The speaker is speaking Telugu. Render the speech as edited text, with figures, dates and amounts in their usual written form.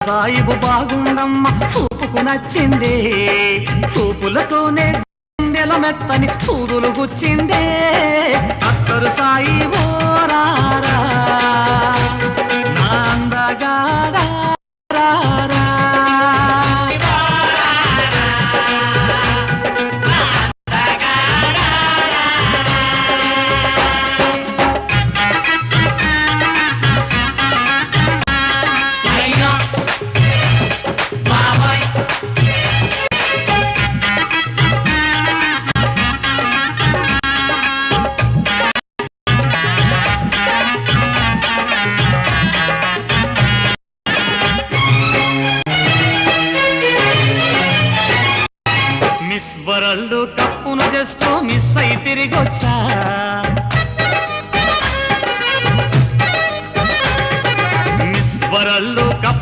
సాయిబు బాగుండమ్మ చూపుకు నచ్చిందే, చూపులతోనే గుండెల మెత్తని సూదులు గుచ్చిందే. అత్తరు సాయిబు రారా నా అందగాడా రారా. మిస్ వరల్డ్ కప్పును జస్ట్ మిస్ అయి తిరిగొచ్చా.